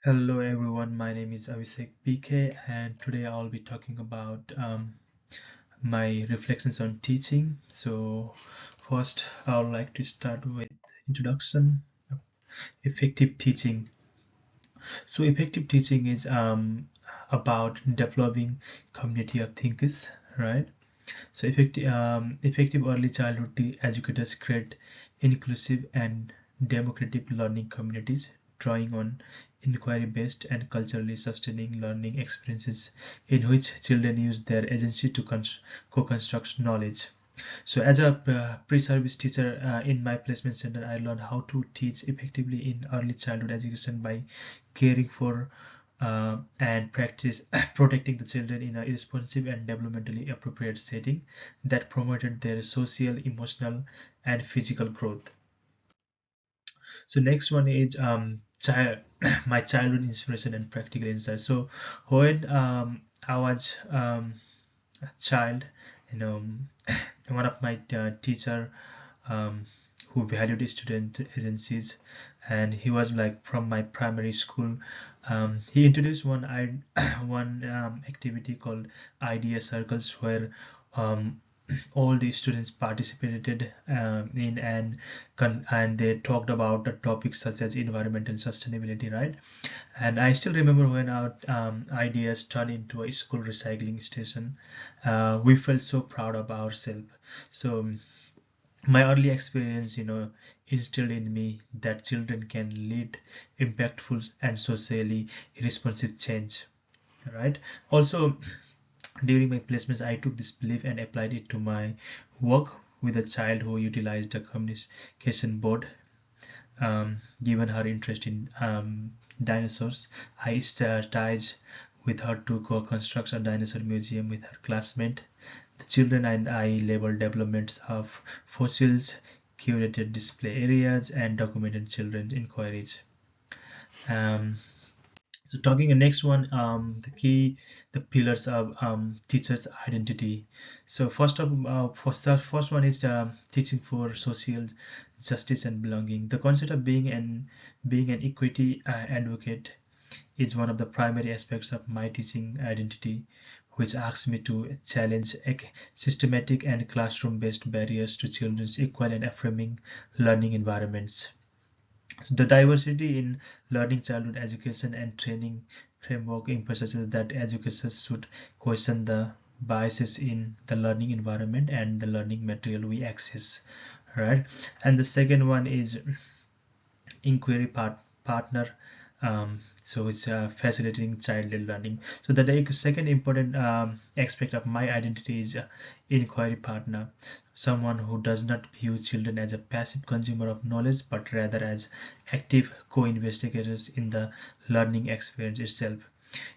Hello everyone, my name is Abhishek PK and today I'll be talking about my reflections on teaching. So first I would like to start with introduction. Effective teaching. So effective teaching is about developing community of thinkers, right? So effective early childhood educators create inclusive and democratic learning communities, drawing on inquiry-based and culturally sustaining learning experiences in which children use their agency to co-construct knowledge. So as a pre-service teacher in my placement center, I learned how to teach effectively in early childhood education by caring for and practice protecting the children in a responsive and developmentally appropriate setting that promoted their social, emotional, and physical growth. So next one is child my childhood inspiration and practical insight. So when I was a child, you know, one of my teacher um, who valued student agencies, and he was like from my primary school. He introduced one activity called idea circles where um, all the students participated in and they talked about the topics such as environmental sustainability, right? And I still remember when our ideas turned into a school recycling station. We felt so proud of ourselves. So my early experience, instilled in me that children can lead impactful and socially responsive change, right? Also, during my placements, I took this belief and applied it to my work with a child who utilized a communication board. Given her interest in dinosaurs, I strategized with her to co-construct a dinosaur museum with her classmate. The children and I labeled developments of fossils, curated display areas, and documented children's inquiries. Um, so talking the next one, the pillars of teachers' identity. So first one is teaching for social justice and belonging. The concept of being an equity advocate is one of the primary aspects of my teaching identity, which asks me to challenge systematic and classroom-based barriers to children's equal and affirming learning environments. So the diversity in learning childhood education and training framework emphasizes that educators should question the biases in the learning environment and the learning material we access, right? And the second one is inquiry partner. So it's facilitating child-led learning. So the second important aspect of my identity is inquiry partner, someone who does not view children as a passive consumer of knowledge but rather as active co-investigators in the learning experience itself.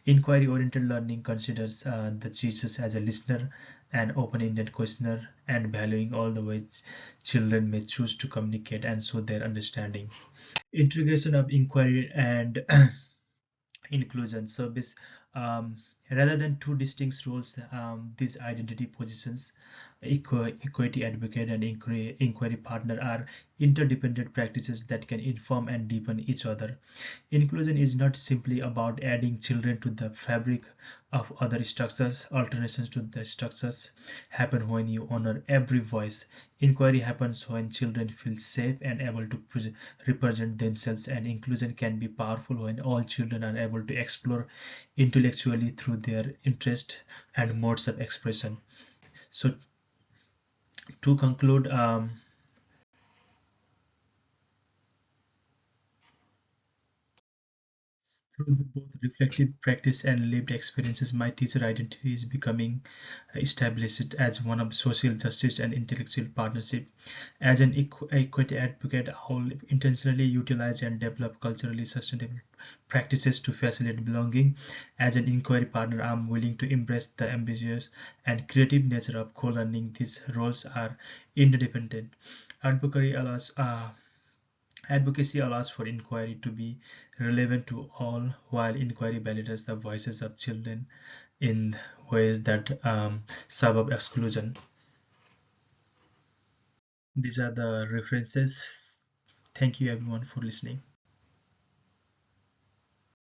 Inquiry-oriented learning considers the teachers as a listener, an open-ended questioner, and valuing all the ways children may choose to communicate and show their understanding. Integration of inquiry and inclusion. So this, um, rather than two distinct roles, these identity positions, equity advocate and inquiry partner, are interdependent practices that can inform and deepen each other. Inclusion is not simply about adding children to the fabric of other structures. Alterations to the structures happen when you honor every voice. Inquiry happens when children feel safe and able to represent themselves, and inclusion can be powerful when all children are able to explore intellectually through their interest and modes of expression. So, to conclude, through both reflective practice and lived experiences, my teacher identity is becoming established as one of social justice and intellectual partnership. As an equity advocate, I will intentionally utilize and develop culturally sustainable practices to facilitate belonging. As an inquiry partner, I'm willing to embrace the ambitious and creative nature of co-learning. These roles are interdependent. Advocacy allows Advocacy allows for inquiry to be relevant to all, while inquiry validates the voices of children in ways that serve exclusion. These are the references. Thank you everyone for listening.